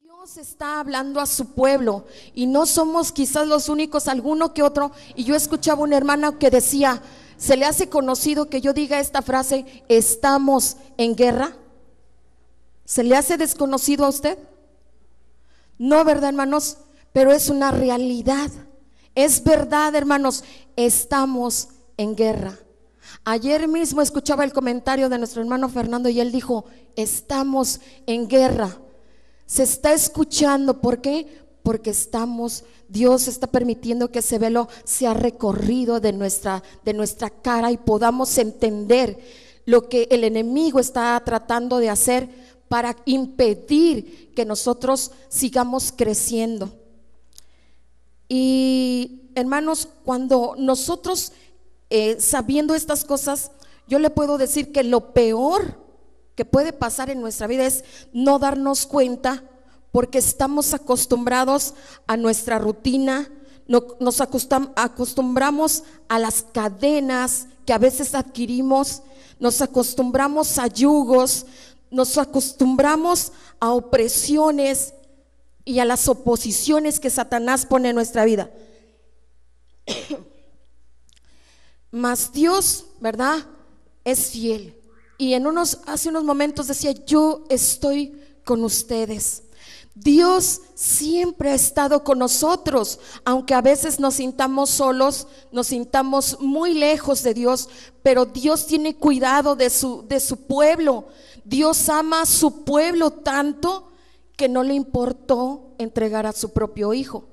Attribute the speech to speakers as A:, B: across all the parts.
A: Dios está hablando a su pueblo y no somos quizás los únicos, alguno que otro. Y yo escuchaba una hermana que decía: ¿se le hace conocido que yo diga esta frase, estamos en guerra? ¿Se le hace desconocido a usted? No, ¿verdad, hermanos? Pero es una realidad, es verdad, hermanos, estamos en guerra. Ayer mismo escuchaba el comentario de nuestro hermano Fernando y él dijo: estamos en guerra. Se está escuchando, ¿por qué? Porque Dios está permitiendo que ese velo sea recorrido de nuestra cara y podamos entender lo que el enemigo está tratando de hacer para impedir que nosotros sigamos creciendo. Y hermanos, cuando nosotros sabiendo estas cosas, yo le puedo decir que lo peor que puede pasar en nuestra vida es no darnos cuenta, porque estamos acostumbrados a nuestra rutina, nos acostumbramos a las cadenas que a veces adquirimos, nos acostumbramos a yugos, nos acostumbramos a opresiones y a las oposiciones que Satanás pone en nuestra vida. Mas Dios, ¿verdad?, es fiel. Y hace unos momentos decía: yo estoy con ustedes. Dios siempre ha estado con nosotros, aunque a veces nos sintamos solos, nos sintamos muy lejos de Dios, pero Dios tiene cuidado de su pueblo. Dios ama a su pueblo tanto que no le importó entregar a su propio hijo.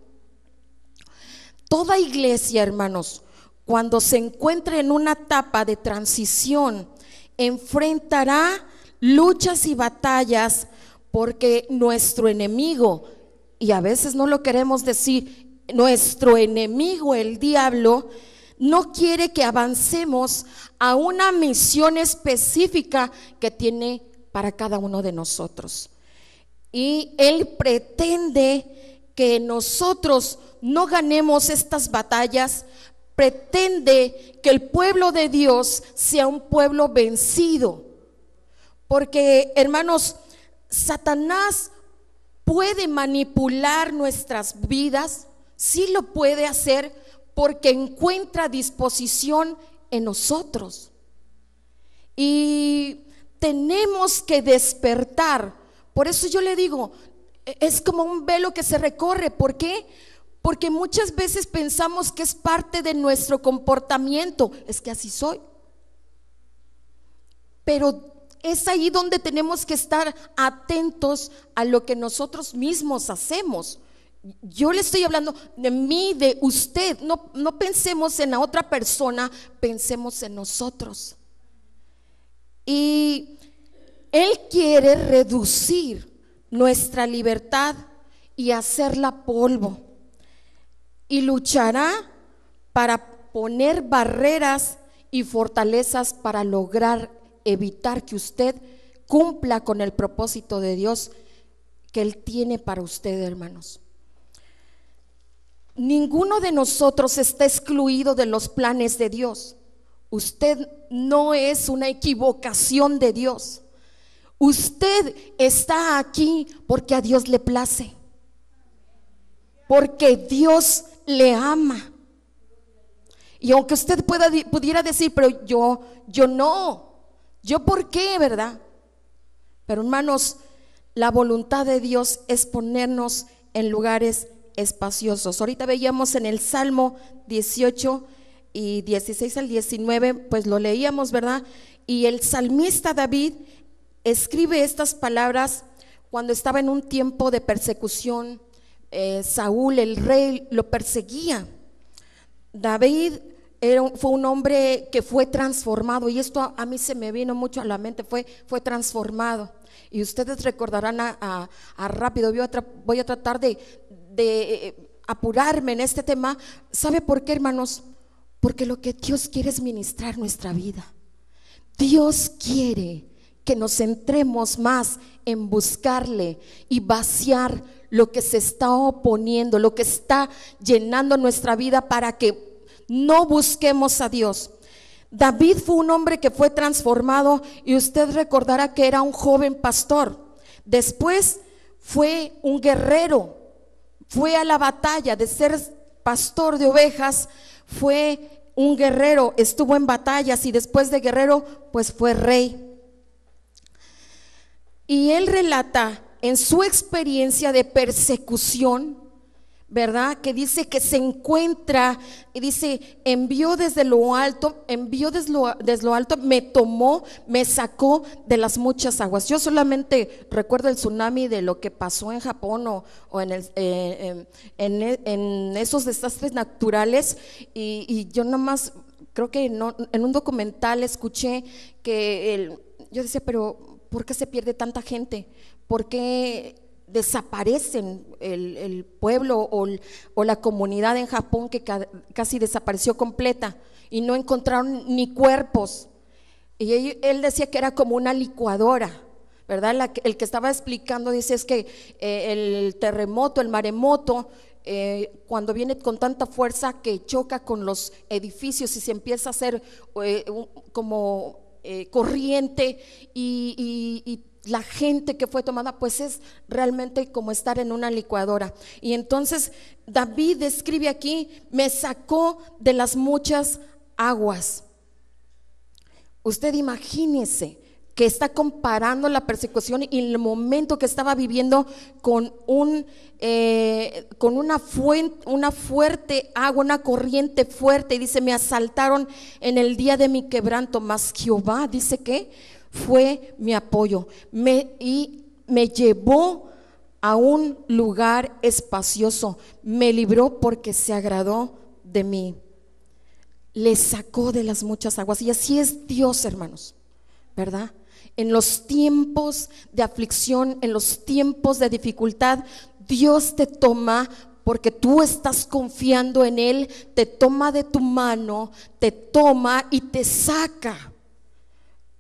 A: Toda iglesia, hermanos, cuando se encuentre en una etapa de transición, enfrentará luchas y batallas, porque nuestro enemigo, y a veces no lo queremos decir, nuestro enemigo, el diablo, no quiere que avancemos a una misión específica que tiene para cada uno de nosotros. Y él pretende que nosotros no ganemos estas batallas, pretende que el pueblo de Dios sea un pueblo vencido. Porque, hermanos, Satanás puede manipular nuestras vidas, sí lo puede hacer, porque encuentra disposición en nosotros. Y tenemos que despertar. Por eso yo le digo, es como un velo que se recorre. ¿Por qué? Porque muchas veces pensamos que es parte de nuestro comportamiento. Es que así soy. Pero es ahí donde tenemos que estar atentos a lo que nosotros mismos hacemos. Yo le estoy hablando de mí, de usted. No pensemos en la otra persona, pensemos en nosotros. Y Él quiere reducir nuestra libertad y hacerla polvo. Y luchará para poner barreras y fortalezas para lograr evitar que usted cumpla con el propósito de Dios que Él tiene para usted, hermanos. Ninguno de nosotros está excluido de los planes de Dios. Usted no es una equivocación de Dios. Usted está aquí porque a Dios le place, porque Dios le ama. Y aunque usted pudiera decir: pero yo no, ¿yo por qué, verdad? Pero, hermanos, la voluntad de Dios es ponernos en lugares espaciosos. Ahorita veíamos en el Salmo 18 y 16 al 19, pues lo leíamos, ¿verdad? Y el salmista David escribe estas palabras cuando estaba en un tiempo de persecución. Saúl, el rey, lo perseguía. David fue un hombre que fue transformado, y esto a mí se me vino mucho a la mente, fue transformado. Y ustedes recordarán a rápido, voy a tratar de apurarme en este tema. ¿Sabe por qué, hermanos? Porque lo que Dios quiere es ministrar nuestra vida. Dios quiere que nos centremos más en buscarle y vaciar lo que se está oponiendo, lo que está llenando nuestra vida, para que no busquemos a Dios. David fue un hombre que fue transformado, y usted recordará que era un joven pastor. Después fue un guerrero, fue a la batalla de ser pastor de ovejas, fue un guerrero, estuvo en batallas y después de guerrero pues fue rey. Y él relata en su experiencia de persecución, ¿verdad? Que dice que se encuentra y dice, envió desde lo alto, me tomó, me sacó de las muchas aguas. Yo solamente recuerdo el tsunami de lo que pasó en Japón o en esos desastres naturales y yo nomás creo que en un documental escuché que yo decía, pero ¿por qué se pierde tanta gente? ¿Por qué desaparecen el pueblo o la comunidad en Japón que casi desapareció completa y no encontraron ni cuerpos? Y él decía que era como una licuadora, ¿verdad? El que estaba explicando dice es que el terremoto, el maremoto, cuando viene con tanta fuerza que choca con los edificios y se empieza a hacer como corriente y la gente que fue tomada pues es realmente como estar en una licuadora. Y entonces David describe aquí, me sacó de las muchas aguas. Usted imagínese que está comparando la persecución y el momento que estaba viviendo con una fuerte agua, una corriente fuerte, y dice, me asaltaron en el día de mi quebranto, mas Jehová, dice que fue mi apoyo, y me llevó a un lugar espacioso, me libró porque se agradó de mí, le sacó de las muchas aguas. Y así es Dios, hermanos, ¿verdad? En los tiempos de aflicción, en los tiempos de dificultad, Dios te toma porque tú estás confiando en Él, te toma de tu mano, te toma y te saca.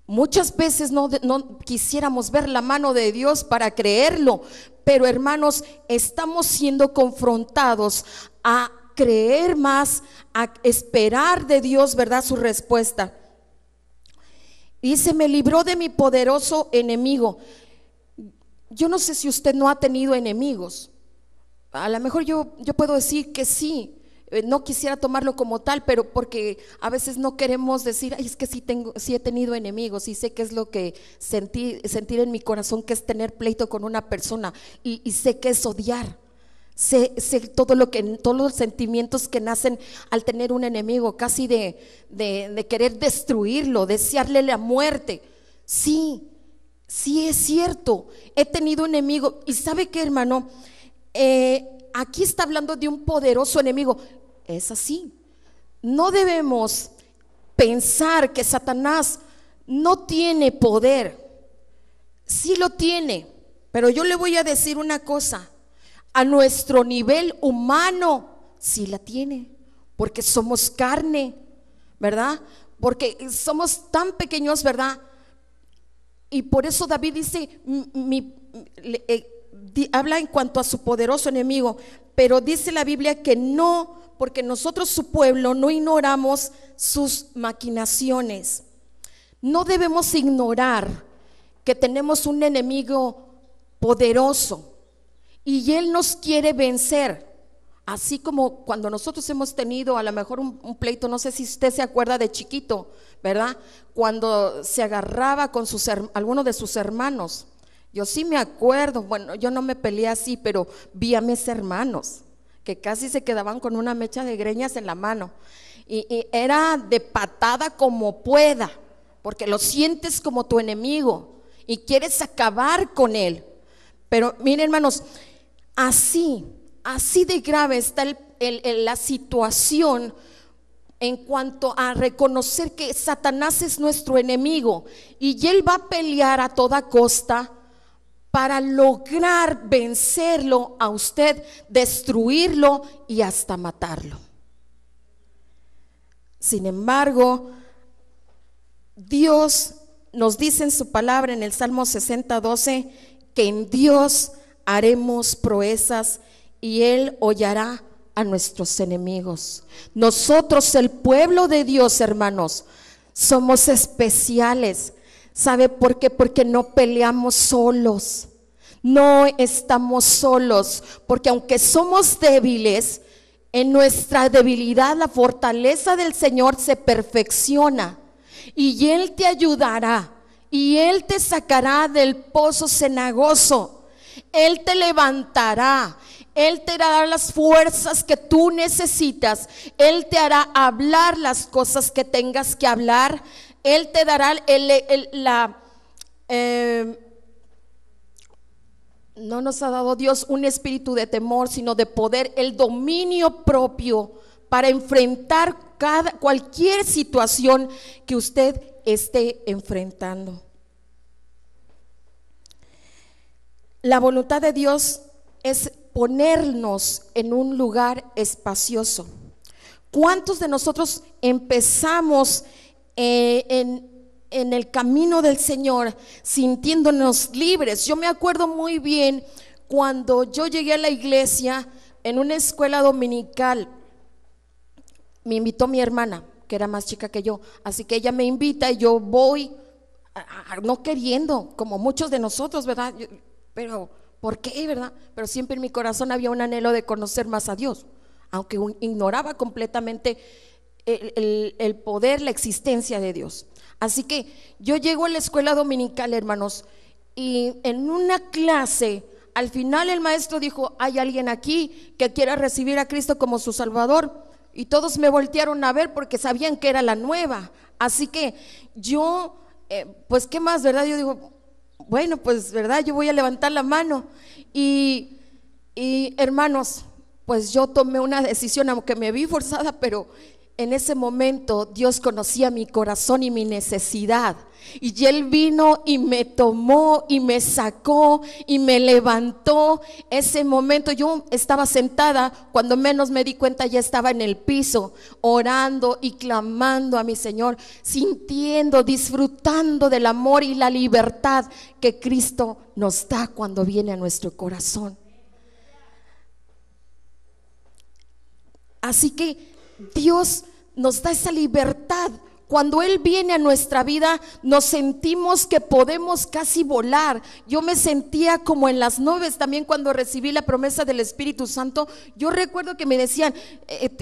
A: Muchas veces no quisiéramos ver la mano de Dios para creerlo, pero hermanos, estamos siendo confrontados a creer más, a esperar de Dios, ¿verdad?, su respuesta. Dice, me libró de mi poderoso enemigo. Yo no sé si usted no ha tenido enemigos. A lo mejor yo puedo decir que sí. No quisiera tomarlo como tal, pero porque a veces no queremos decir, ay, es que sí he tenido enemigos y sé qué es lo que sentir en mi corazón, que es tener pleito con una persona, y sé que es odiar. Sé todos los sentimientos que nacen al tener un enemigo, casi de querer destruirlo, desearle la muerte. Sí es cierto, he tenido un enemigo. Y ¿sabe qué, hermano? Aquí está hablando de un poderoso enemigo. Es así. No debemos pensar que Satanás no tiene poder. Sí lo tiene, pero yo le voy a decir una cosa. A nuestro nivel humano sí la tiene, porque somos carne, ¿verdad? Porque somos tan pequeños, ¿verdad? Y por eso David dice, habla en cuanto a su poderoso enemigo, pero dice la Biblia que no, porque nosotros, su pueblo, no ignoramos sus maquinaciones. No debemos ignorar que tenemos un enemigo poderoso y Él nos quiere vencer. Así como cuando nosotros hemos tenido a lo mejor un pleito, no sé si usted se acuerda de chiquito, ¿verdad? Cuando se agarraba con alguno de sus hermanos. Yo sí me acuerdo, bueno, yo no me peleé así, pero vi a mis hermanos que casi se quedaban con una mecha de greñas en la mano, y era de patada como pueda, porque lo sientes como tu enemigo y quieres acabar con él. Pero miren, hermanos, así de grave está la situación en cuanto a reconocer que Satanás es nuestro enemigo y él va a pelear a toda costa para lograr vencerlo a usted, destruirlo y hasta matarlo. Sin embargo, Dios nos dice en su palabra en el Salmo 60:12 que en Dios haremos proezas y Él hollará a nuestros enemigos. Nosotros, el pueblo de Dios, hermanos, somos especiales. ¿Sabe por qué? Porque no peleamos solos. No estamos solos, porque aunque somos débiles, en nuestra debilidad la fortaleza del Señor se perfecciona y Él te ayudará y Él te sacará del pozo cenagoso. Él te levantará, Él te dará las fuerzas que tú necesitas, Él te hará hablar las cosas que tengas que hablar, Él te dará no nos ha dado Dios un espíritu de temor, sino de poder, el dominio propio para enfrentar cualquier situación que usted esté enfrentando. La voluntad de Dios es ponernos en un lugar espacioso. ¿Cuántos de nosotros empezamos en el camino del Señor sintiéndonos libres? Yo me acuerdo muy bien cuando yo llegué a la iglesia en una escuela dominical. Me invitó mi hermana, que era más chica que yo, así que ella me invita y yo voy, no queriendo, como muchos de nosotros, ¿verdad? Pero ¿por qué, verdad? Pero siempre en mi corazón había un anhelo de conocer más a Dios, aunque ignoraba completamente el poder, la existencia de Dios. Así que yo llego a la escuela dominical, hermanos, y en una clase, al final el maestro dijo: hay alguien aquí que quiera recibir a Cristo como su Salvador, y todos me voltearon a ver porque sabían que era la nueva. Así que yo, pues qué más, ¿verdad? Yo digo, bueno, pues verdad, yo voy a levantar la mano y hermanos, pues yo tomé una decisión, aunque me vi forzada, pero en ese momento Dios conocía mi corazón y mi necesidad, y Él vino y me tomó y me sacó y me levantó. Ese momento yo estaba sentada, cuando menos me di cuenta ya estaba en el piso, orando y clamando a mi Señor, sintiendo, disfrutando del amor y la libertad que Cristo nos da cuando viene a nuestro corazón. Así que Dios nos da esa libertad. Cuando Él viene a nuestra vida, nos sentimos que podemos casi volar. Yo me sentía como en las nubes también cuando recibí la promesa del Espíritu Santo. Yo recuerdo que me decían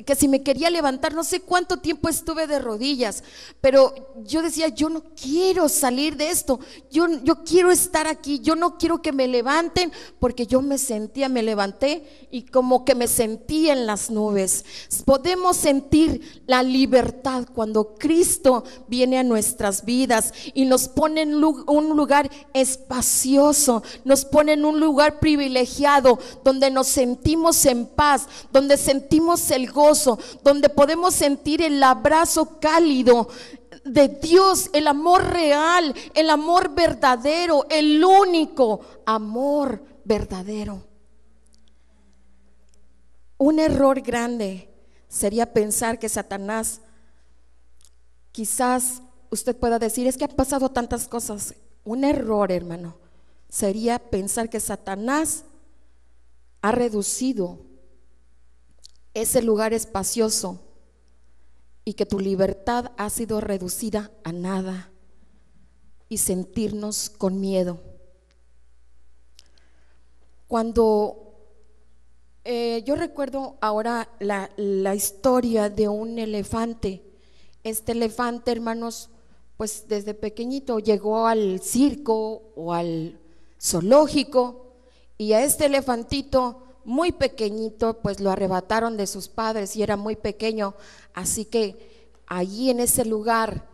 A: que si me quería levantar, no sé cuánto tiempo estuve de rodillas, pero yo decía: yo no quiero salir de esto, yo quiero estar aquí, yo no quiero que me levanten, porque yo me levanté y como que me sentía en las nubes. Podemos sentir la libertad cuando Cristo viene a nuestras vidas y nos pone en un lugar espacioso, nos pone en un lugar privilegiado, donde nos sentimos en paz, donde sentimos el gozo, donde podemos sentir el abrazo cálido de Dios, el amor real, el amor verdadero, el único amor verdadero. Un error grande sería pensar que Satanás, quizás usted pueda decir: es que han pasado tantas cosas. Un error, hermano, sería pensar que Satanás ha reducido ese lugar espacioso y que tu libertad ha sido reducida a nada, y sentirnos con miedo. Cuando yo recuerdo ahora la historia de un elefante. Este elefante, hermanos, pues desde pequeñito llegó al circo o al zoológico, y a este elefantito muy pequeñito pues lo arrebataron de sus padres y era muy pequeño, así que allí en ese lugar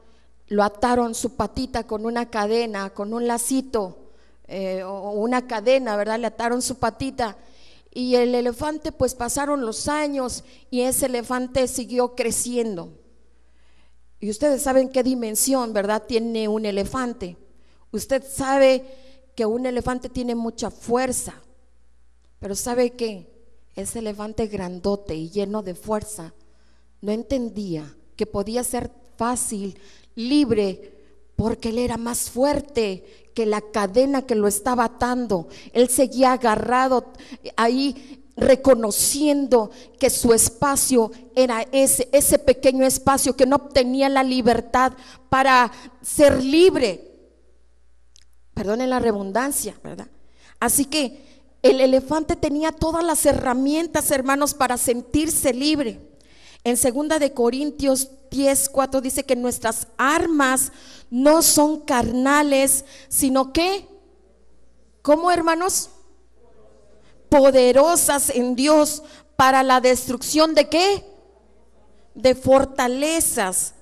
A: lo ataron su patita con una cadena, con un lacito o una cadena, ¿verdad? Le ataron su patita, y el elefante, pues pasaron los años y ese elefante siguió creciendo. Y ustedes saben qué dimensión, ¿verdad?, tiene un elefante. Usted sabe que un elefante tiene mucha fuerza, pero ¿sabe qué? Ese elefante grandote y lleno de fuerza no entendía que podía ser fácil, libre, porque él era más fuerte que la cadena que lo estaba atando. Él seguía agarrado ahí, reconociendo que su espacio era ese pequeño espacio, que no obtenía la libertad para ser libre. Perdonen la redundancia, ¿verdad? Así que el elefante tenía todas las herramientas, hermanos, para sentirse libre. En 2 de Corintios 10:4 dice que nuestras armas no son carnales, sino que, ¿cómo, hermanos? Poderosas en Dios para la destrucción ¿de qué? De fortalezas.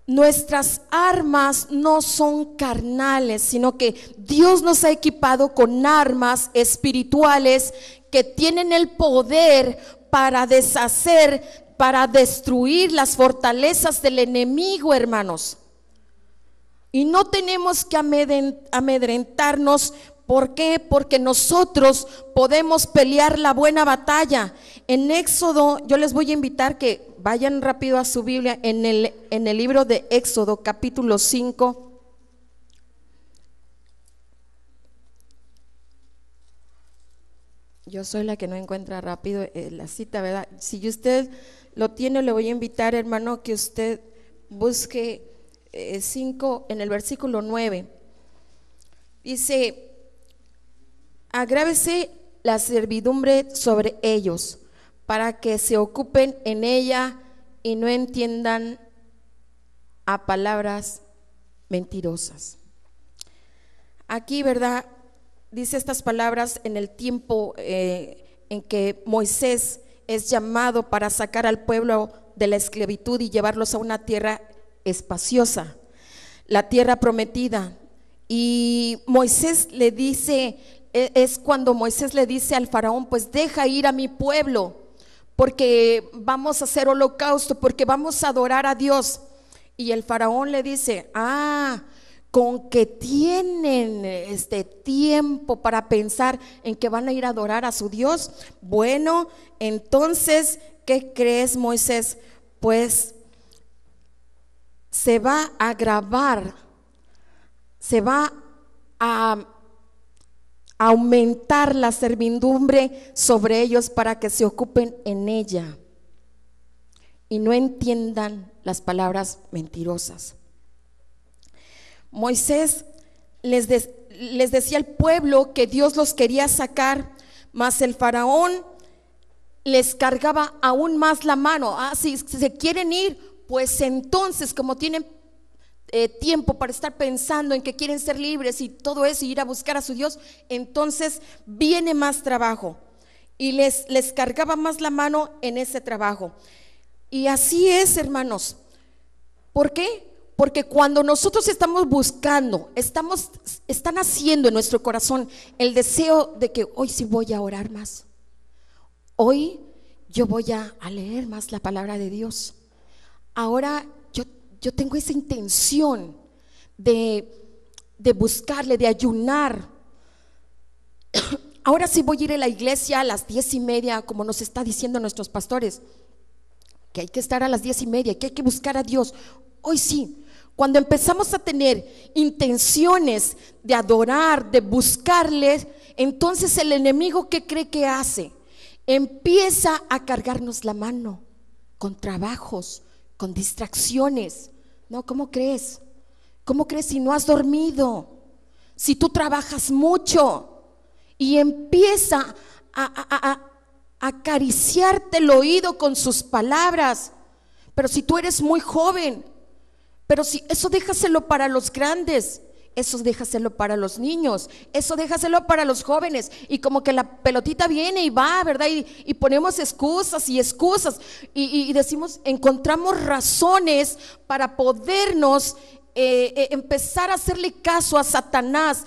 A: Nuestras armas no son carnales, sino que Dios nos ha equipado con armas espirituales que tienen el poder para deshacer, para destruir las fortalezas del enemigo, hermanos. Y no tenemos que amedrentarnos. ¿Por qué? Porque nosotros podemos pelear la buena batalla. En Éxodo, yo les voy a invitar que vayan rápido a su Biblia, en el libro de Éxodo, capítulo 5. Yo soy la que no encuentra rápido la cita, ¿verdad? Si usted lo tiene, le voy a invitar, hermano, que usted busque 5 en el versículo 9. Dice: agrávese la servidumbre sobre ellos, para que se ocupen en ella y no entiendan a palabras mentirosas. Aquí, ¿verdad? Dice estas palabras en el tiempo en que Moisés es llamado para sacar al pueblo de la esclavitud y llevarlos a una tierra espaciosa, la tierra prometida. Y Moisés le dice, es cuando Moisés le dice al faraón: pues deja ir a mi pueblo, porque vamos a hacer holocausto, porque vamos a adorar a Dios. Y el faraón le dice: con que tienen este tiempo para pensar en que van a ir a adorar a su Dios. Bueno, entonces, ¿qué crees, Moisés? Pues se va a agravar, se va a aumentar la servidumbre sobre ellos para que se ocupen en ella y no entiendan las palabras mentirosas. Moisés les decía al pueblo que Dios los quería sacar, mas el faraón les cargaba aún más la mano. Si se quieren ir, pues entonces, como tienen tiempo para estar pensando en que quieren ser libres y todo eso, y ir a buscar a su Dios, entonces viene más trabajo, y les cargaba más la mano en ese trabajo. Y así es, hermanos. ¿Por qué? Porque cuando nosotros estamos buscando, están haciendo en nuestro corazón el deseo de que hoy sí voy a orar más, hoy yo voy a leer más la palabra de Dios, ahora yo tengo esa intención de buscarle, de ayunar, ahora sí voy a ir a la iglesia a las 10:30, como nos está diciendo nuestros pastores, que hay que estar a las 10:30, que hay que buscar a Dios. Hoy sí. Cuando empezamos a tener intenciones de adorar, de buscarle, entonces el enemigo, ¿qué cree que hace? Empieza a cargarnos la mano con trabajos, con distracciones. No, ¿cómo crees? ¿Cómo crees si no has dormido? Si tú trabajas mucho, y empieza a acariciarte el oído con sus palabras. Pero si tú eres muy joven, pero si eso déjaselo para los grandes, eso déjaselo para los niños, eso déjaselo para los jóvenes. Y como que la pelotita viene y va, ¿verdad? Y ponemos excusas y decimos, encontramos razones para podernos empezar a hacerle caso a Satanás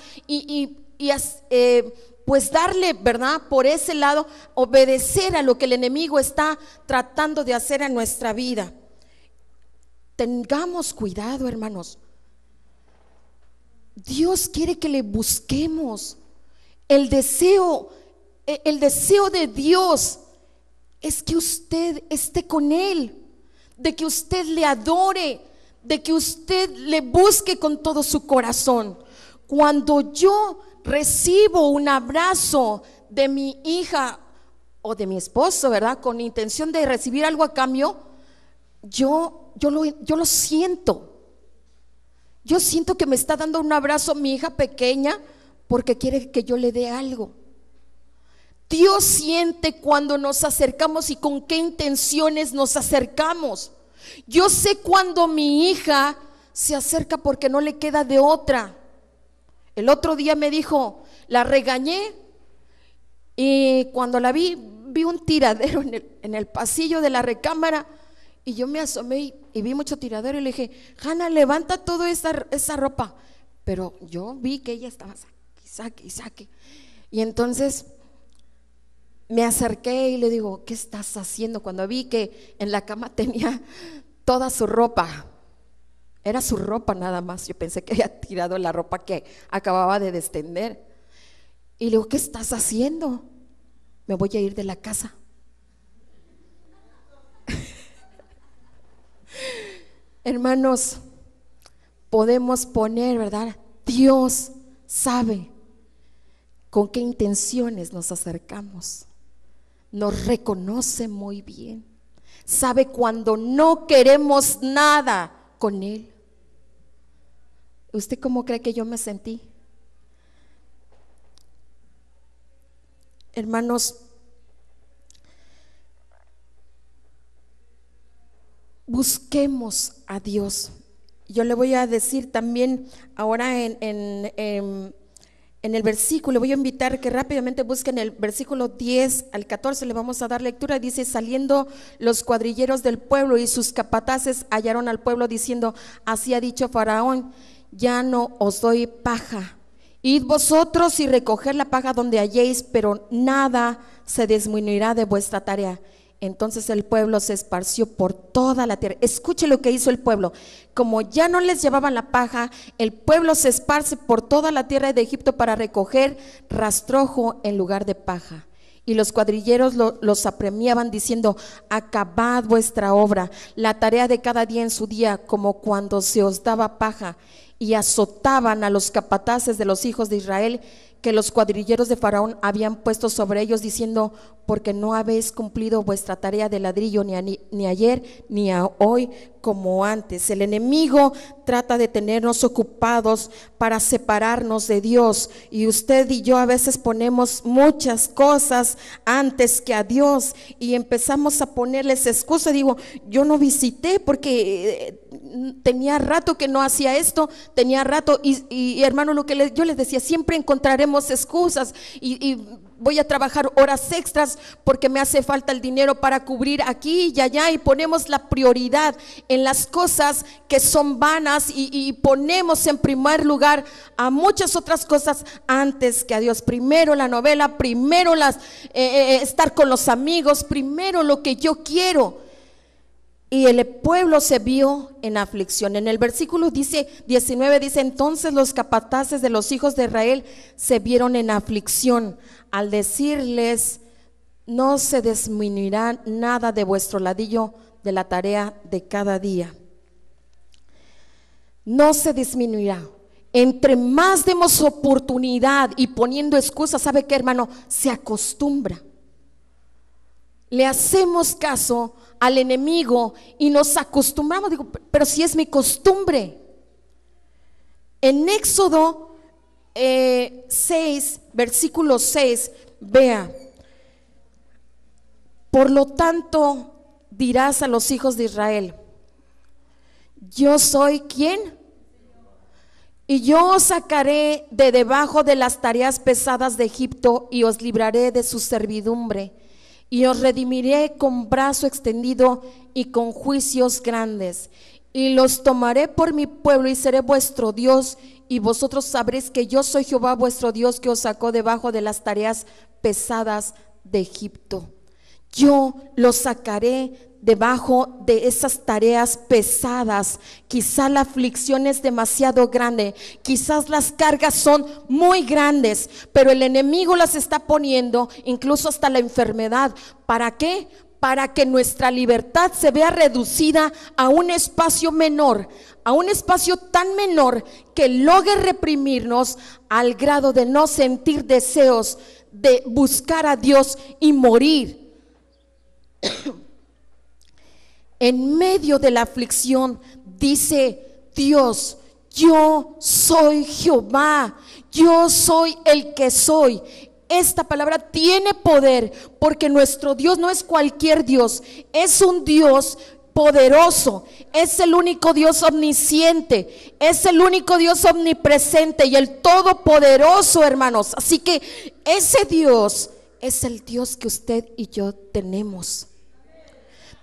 A: pues darle, ¿verdad? Por ese lado, obedecer a lo que el enemigo está tratando de hacer en nuestra vida. Tengamos cuidado, hermanos. Dios quiere que le busquemos. El deseo de Dios es que usted esté con Él, de que usted le adore, de que usted le busque con todo su corazón. Cuando yo recibo un abrazo de mi hija o de mi esposo, ¿verdad?, con intención de recibir algo a cambio, yo lo siento. Yo siento que me está dando un abrazo mi hija pequeña, porque quiere que yo le dé algo. Dios siente cuando nos acercamos y con qué intenciones nos acercamos. Yo sé cuando mi hija se acerca porque no le queda de otra. El otro día me dijo, la regañé y cuando la vi un tiradero en el pasillo de la recámara y yo me asomé y vi mucho tiradero y le dije, Hanna, levanta toda esa ropa. Pero yo vi que ella estaba saque. Y entonces me acerqué y le digo, ¿qué estás haciendo? Cuando vi que en la cama tenía toda su ropa, era su ropa nada más. Yo pensé que había tirado la ropa que acababa de destender. Y le digo, ¿qué estás haciendo? Me voy a ir de la casa. Hermanos, podemos poner, ¿verdad? Dios sabe con qué intenciones nos acercamos. Nos reconoce muy bien. Sabe cuando no queremos nada con Él. ¿Usted cómo cree que yo me sentí? Hermanos, busquemos a Dios. Yo le voy a decir también ahora en el versículo, voy a invitar que rápidamente busquen el versículo 10 al 14, le vamos a dar lectura. Dice, saliendo los cuadrilleros del pueblo y sus capataces hallaron al pueblo diciendo, así ha dicho Faraón, ya no os doy paja. Id vosotros y recoged la paja donde halléis, pero nada se disminuirá de vuestra tarea. Entonces el pueblo se esparció por toda la tierra. Escuche lo que hizo el pueblo. Como ya no les llevaban la paja, el pueblo se esparce por toda la tierra de Egipto para recoger rastrojo en lugar de paja. Y los cuadrilleros los apremiaban diciendo, acabad vuestra obra, la tarea de cada día en su día, como cuando se os daba paja. Y azotaban a los capataces de los hijos de Israel, que los cuadrilleros de Faraón habían puesto sobre ellos, diciendo, porque no habéis cumplido vuestra tarea de ladrillo ni ayer ni hoy como antes. El enemigo trata de tenernos ocupados para separarnos de Dios, y usted y yo a veces ponemos muchas cosas antes que a Dios y empezamos a ponerles excusa. Digo, yo no visité porque tenía rato que no hacía esto, tenía rato y hermano, lo que yo les decía, siempre encontraremos excusas y voy a trabajar horas extras porque me hace falta el dinero para cubrir aquí y allá, y ponemos la prioridad en las cosas que son vanas y ponemos en primer lugar a muchas otras cosas antes que a Dios. Primero la novela, primero estar con los amigos, primero lo que yo quiero. Y el pueblo se vio en aflicción. En el versículo 19 dice, entonces los capataces de los hijos de Israel se vieron en aflicción al decirles, no se disminuirá nada de vuestro ladrillo de la tarea de cada día. No se disminuirá. Entre más demos oportunidad y poniendo excusas, ¿sabe qué, hermano? Se acostumbra. Le hacemos caso al enemigo y nos acostumbramos. Digo, pero si es mi costumbre. En Éxodo 6, versículo 6, vea, por lo tanto dirás a los hijos de Israel, yo soy ¿quién? Y yo os sacaré de debajo de las tareas pesadas de Egipto y os libraré de su servidumbre. Y os redimiré con brazo extendido y con juicios grandes. Y los tomaré por mi pueblo y seré vuestro Dios. Y vosotros sabréis que yo soy Jehová vuestro Dios, que os sacó debajo de las tareas pesadas de Egipto. Yo los sacaré debajo de esas tareas pesadas. Quizás la aflicción es demasiado grande, quizás las cargas son muy grandes, pero el enemigo las está poniendo, incluso hasta la enfermedad. ¿Para qué? Para que nuestra libertad se vea reducida a un espacio menor, a un espacio tan menor que logre reprimirnos al grado de no sentir deseos de buscar a Dios y morir. En medio de la aflicción dice Dios, yo soy Jehová, yo soy el que soy. Esta palabra tiene poder, porque nuestro Dios no es cualquier Dios, es un Dios poderoso, es el único Dios omnisciente, es el único Dios omnipresente y el todopoderoso, hermanos. Así que ese Dios es el Dios que usted y yo tenemos.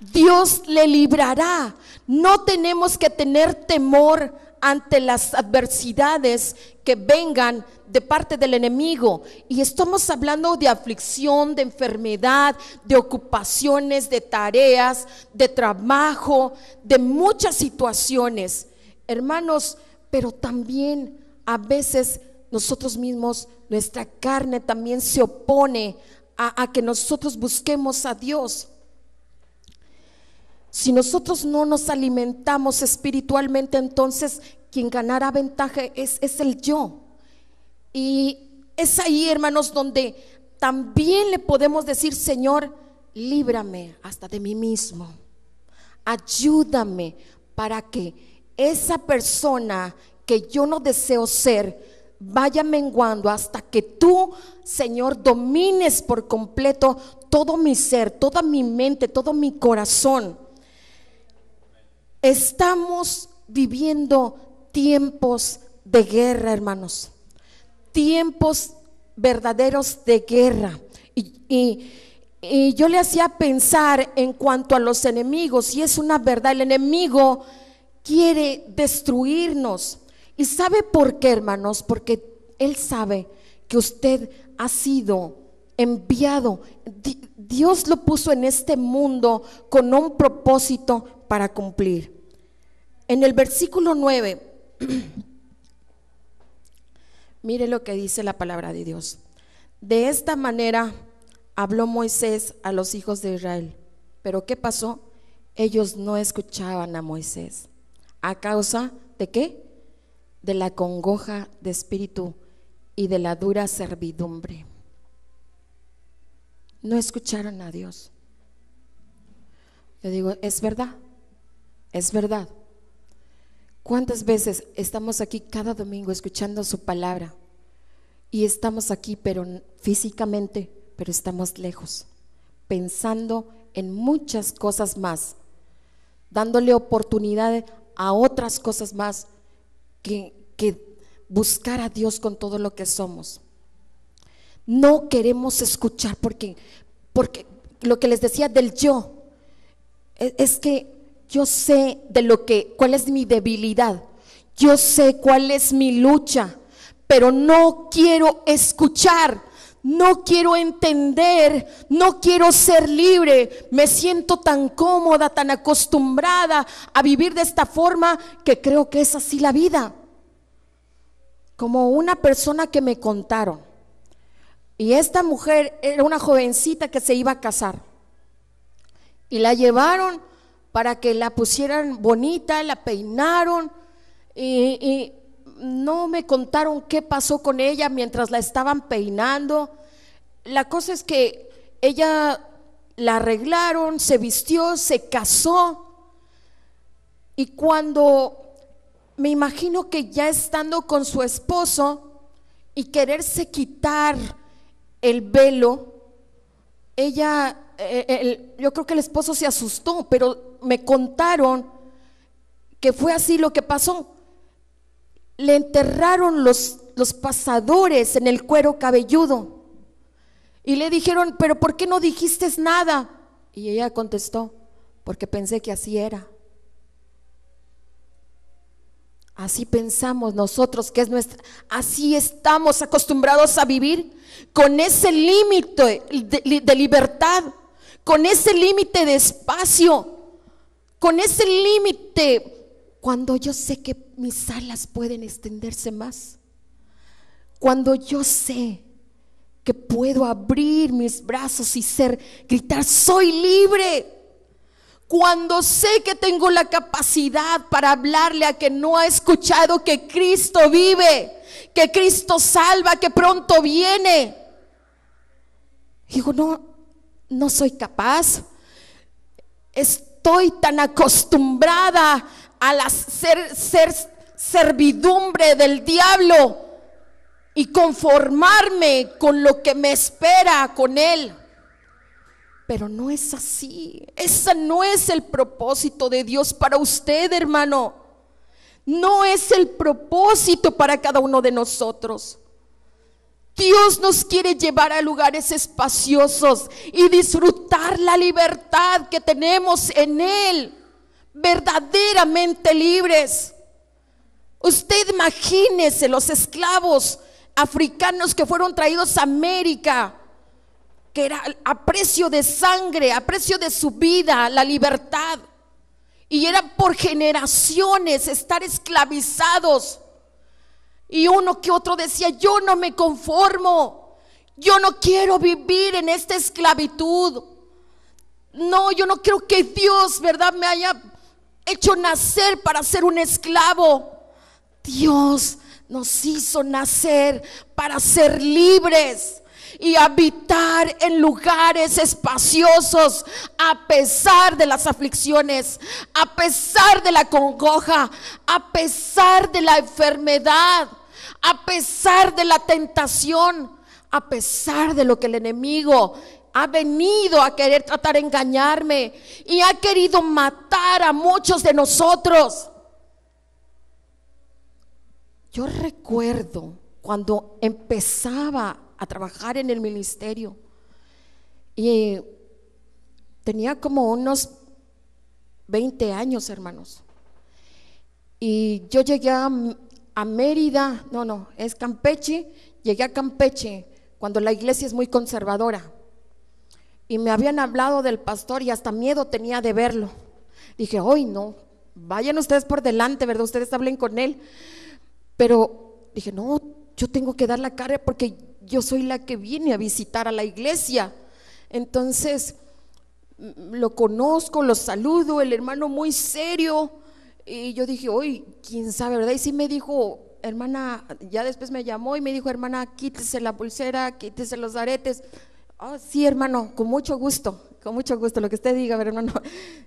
A: Dios le librará. No tenemos que tener temor ante las adversidades que vengan de parte del enemigo. Y estamos hablando de aflicción, de enfermedad, de ocupaciones, de tareas, de trabajo, de muchas situaciones, hermanos. Pero también a veces nosotros mismos, nuestra carne también se opone a que nosotros busquemos a Dios. Si nosotros no nos alimentamos espiritualmente, entonces quien ganará ventaja es el yo. Y es ahí, hermanos, donde también le podemos decir: Señor, líbrame hasta de mí mismo. Ayúdame para que esa persona que yo no deseo ser vaya menguando hasta que tú, Señor, domines por completo todo mi ser, toda mi mente, todo mi corazón. Estamos viviendo tiempos de guerra, hermanos, tiempos verdaderos de guerra. Y yo le hacía pensar en cuanto a los enemigos, y es una verdad: el enemigo quiere destruirnos. ¿Y sabe por qué, hermanos? Porque él sabe que usted ha sido enviado. Dios lo puso en este mundo con un propósito para cumplir. En el versículo 9, mire lo que dice la palabra de Dios. De esta manera habló Moisés a los hijos de Israel. Pero ¿qué pasó? Ellos no escuchaban a Moisés. ¿A causa de qué? De la congoja de espíritu y de la dura servidumbre. No escucharon a Dios. Yo digo, es verdad, es verdad. ¿Cuántas veces estamos aquí cada domingo escuchando su palabra? Y estamos aquí, pero físicamente, pero estamos lejos, pensando en muchas cosas más, dándole oportunidad a otras cosas más que buscar a Dios con todo lo que somos. No queremos escuchar porque lo que les decía del yo, es que yo sé cuál es mi debilidad, yo sé cuál es mi lucha, pero no quiero escuchar, no quiero entender, no quiero ser libre. Me siento tan cómoda, tan acostumbrada a vivir de esta forma, que creo que es así la vida. Como una persona que me contaron, y esta mujer era una jovencita que se iba a casar, y la llevaron para que la pusieran bonita, la peinaron, y no me contaron qué pasó con ella mientras la estaban peinando. La cosa es que ella la arreglaron, se vistió, se casó, y cuando me imagino que ya estando con su esposo y quererse quitar el velo, ella, yo creo que el esposo se asustó, pero me contaron que fue así lo que pasó. Le enterraron los pasadores en el cuero cabelludo y le dijeron: pero ¿por qué no dijiste nada? Y ella contestó: porque pensé que así era. Así pensamos nosotros que es así estamos acostumbrados a vivir, con ese límite de libertad, con ese límite de espacio, con ese límite cuando yo sé que mis alas pueden extenderse más, cuando yo sé que puedo abrir mis brazos y gritar: soy libre. Cuando sé que tengo la capacidad para hablarle a quien no ha escuchado que Cristo vive, que Cristo salva, que pronto viene. Digo, no soy capaz. Estoy tan acostumbrada a ser servidumbre del diablo y conformarme con lo que me espera con él. Pero no es así. Ese no es el propósito de Dios para usted, hermano. No es el propósito para cada uno de nosotros. Dios nos quiere llevar a lugares espaciosos y disfrutar la libertad que tenemos en Él, verdaderamente libres. Usted imagínese los esclavos africanos que fueron traídos a América, que era a precio de sangre, a precio de su vida, la libertad, y era por generaciones estar esclavizados. Y uno que otro decía: yo no me conformo, yo no quiero vivir en esta esclavitud. No, yo no quiero que Dios, ¿verdad?, me haya hecho nacer para ser un esclavo. Dios nos hizo nacer para ser libres y habitar en lugares espaciosos, a pesar de las aflicciones, a pesar de la congoja, a pesar de la enfermedad, a pesar de la tentación, a pesar de lo que el enemigo ha venido a querer tratar de engañarme y ha querido matar a muchos de nosotros. Yo recuerdo cuando empezaba a trabajar en el ministerio y tenía como unos 20 años, hermanos, y yo llegué a Mérida, es Campeche. Llegué a Campeche cuando la iglesia es muy conservadora y me habían hablado del pastor y hasta miedo tenía de verlo. Dije: hoy no, vayan ustedes por delante, ¿verdad? Ustedes hablen con él. Pero dije: no, yo tengo que dar la cara porque yo soy la que viene a visitar a la iglesia. Entonces lo conozco, lo saludo, el hermano muy serio, y yo dije: hoy, quién sabe, ¿verdad? Y sí me dijo: hermana, ya después me llamó y me dijo: hermana, quítese la pulsera, quítese los aretes. Sí, hermano, con mucho gusto, lo que usted diga, hermano.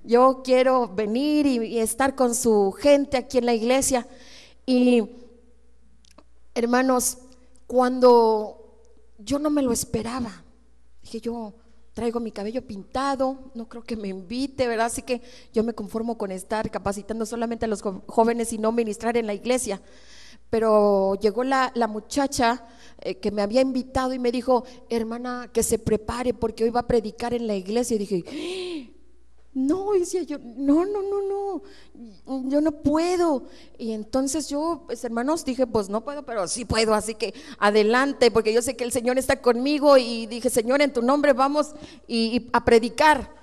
A: Yo quiero venir y estar con su gente aquí en la iglesia. Y hermanos, cuando yo no me lo esperaba, dije: yo traigo mi cabello pintado, no creo que me invite, ¿verdad? Así que yo me conformo con estar capacitando solamente a los jóvenes y no ministrar en la iglesia. Pero llegó la muchacha que me había invitado y me dijo: hermana, que se prepare porque hoy va a predicar en la iglesia. Y dije: no, decía yo, no, yo no puedo. Y entonces yo, pues, hermanos, dije: pues no puedo, pero sí puedo, así que adelante, porque yo sé que el Señor está conmigo. Y dije: Señor, en tu nombre vamos y a predicar.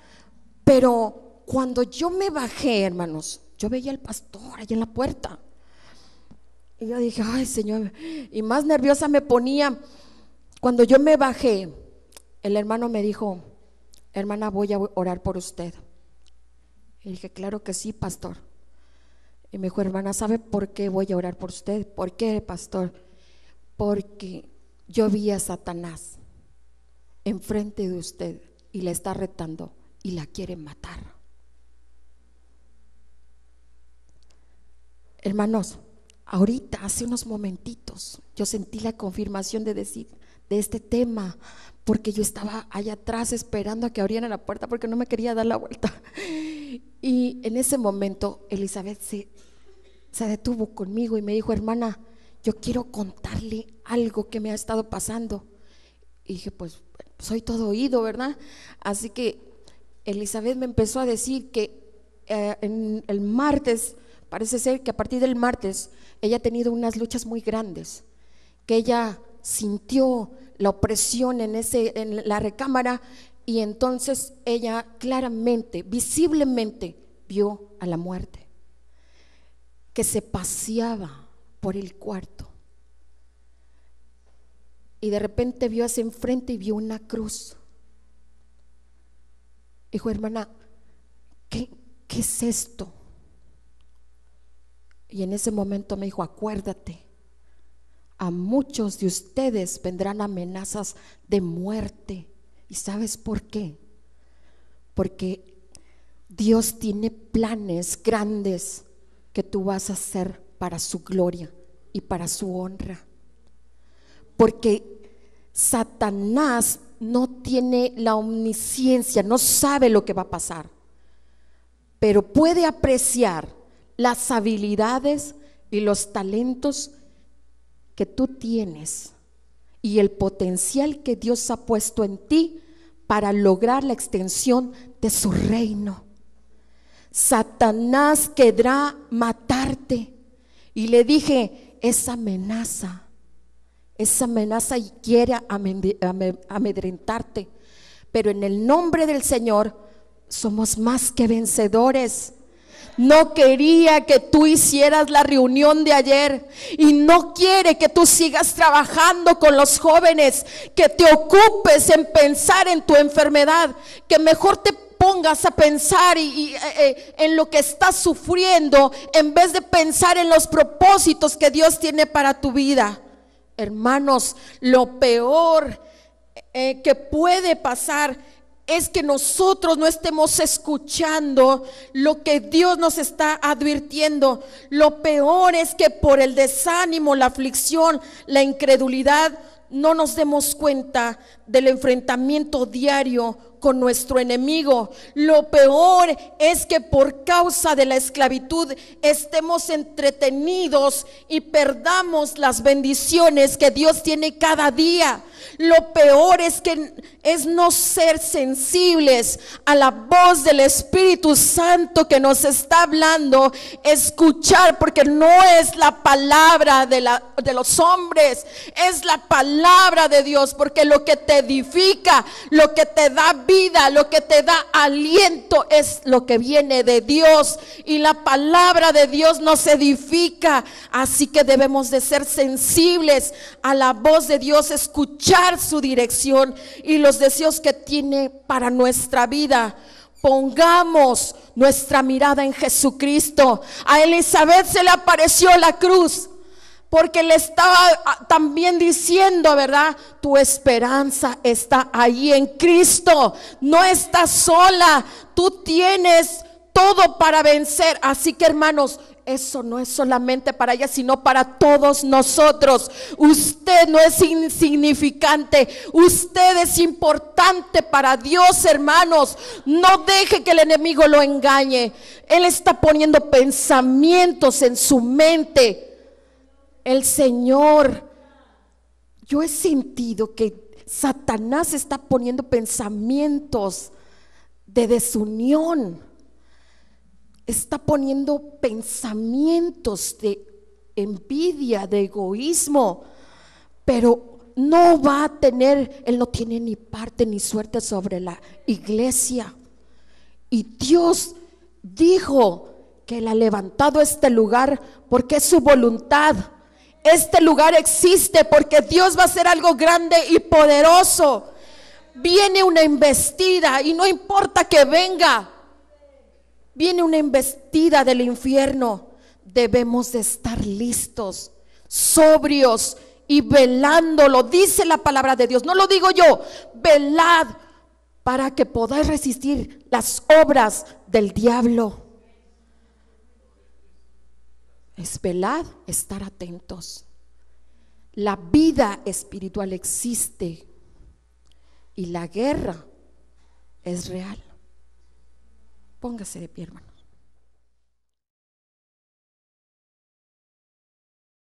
A: Pero cuando yo me bajé, hermanos, yo veía al pastor allá en la puerta y yo dije: ay, Señor, y más nerviosa me ponía. Cuando yo me bajé, el hermano me dijo: hermana, voy a orar por usted. Y dije: claro que sí, pastor. Y me dijo: hermana, ¿sabe por qué voy a orar por usted? ¿Por qué, pastor? Porque yo vi a Satanás enfrente de usted y le está retando y la quiere matar. Hermanos, ahorita, hace unos momentitos, yo sentí la confirmación de decir de este tema, porque yo estaba allá atrás esperando a que abrieran la puerta porque no me quería dar la vuelta. Y en ese momento Elizabeth se detuvo conmigo y me dijo: hermana, yo quiero contarle algo que me ha estado pasando. Y dije: pues soy todo oído, ¿verdad? Así que Elizabeth me empezó a decir que en el martes, parece ser que a partir del martes ella ha tenido unas luchas muy grandes, que ella sintió la opresión en la recámara, y entonces ella claramente, visiblemente vio a la muerte que se paseaba por el cuarto, y de repente vio hacia enfrente y vio una cruz. Dijo: hermana, ¿qué es esto? Y en ese momento me dijo: acuérdate, a muchos de ustedes vendrán amenazas de muerte. ¿Y sabes por qué? Porque Dios tiene planes grandes que tú vas a ser para su gloria y para su honra. Porque Satanás no tiene la omnisciencia, no sabe lo que va a pasar, pero puede apreciar las habilidades y los talentos que tú tienes y el potencial que Dios ha puesto en ti para lograr la extensión de su reino. Satanás querrá matarte, y le dije, esa amenaza y quiere amedrentarte, pero en el nombre del Señor somos más que vencedores. No quería que tú hicieras la reunión de ayer, y no quiere que tú sigas trabajando con los jóvenes, que te ocupes en pensar en tu enfermedad, que mejor te pongas a pensar en lo que estás sufriendo, en vez de pensar en los propósitos que Dios tiene para tu vida. Hermanos, lo peor que puede pasar es que nosotros no estemos escuchando lo que Dios nos está advirtiendo. Lo peor es que por el desánimo, la aflicción, la incredulidad, no nos demos cuenta del enfrentamiento diario con nuestro enemigo. Lo peor es que por causa de la esclavitud estemos entretenidos y perdamos las bendiciones que Dios tiene cada día. Lo peor es no ser sensibles a la voz del Espíritu Santo que nos está hablando, escuchar, porque no es la palabra de los hombres, es la palabra de Dios, porque lo que te edifica, lo que te da vida, lo que te da aliento es lo que viene de Dios, y la palabra de Dios nos edifica. Así que debemos de ser sensibles a la voz de Dios, escuchar su dirección y los deseos que tiene para nuestra vida. Pongamos nuestra mirada en Jesucristo. A Elizabeth se le apareció la cruz, porque le estaba también diciendo, ¿verdad? Tu esperanza está ahí en Cristo. No estás sola, tú tienes todo para vencer. Así que, hermanos, eso no es solamente para ella, sino para todos nosotros. Usted no es insignificante, usted es importante para Dios, hermanos. No deje que el enemigo lo engañe. Él está poniendo pensamientos en su mente. El Señor, yo he sentido que Satanás está poniendo pensamientos de desunión, está poniendo pensamientos de envidia, de egoísmo, pero no va a tener, él no tiene ni parte ni suerte sobre la iglesia. Y Dios dijo que él ha levantado este lugar porque es su voluntad. Este lugar existe porque Dios va a hacer algo grande y poderoso. Viene una embestida, y no importa que venga, viene una embestida del infierno. Debemos de estar listos, sobrios y velándolo. Dice la palabra de Dios, no lo digo yo. Velad para que podáis resistir las obras del diablo. Es velar, estar atentos. La vida espiritual existe y la guerra es real. Póngase de pie, hermano.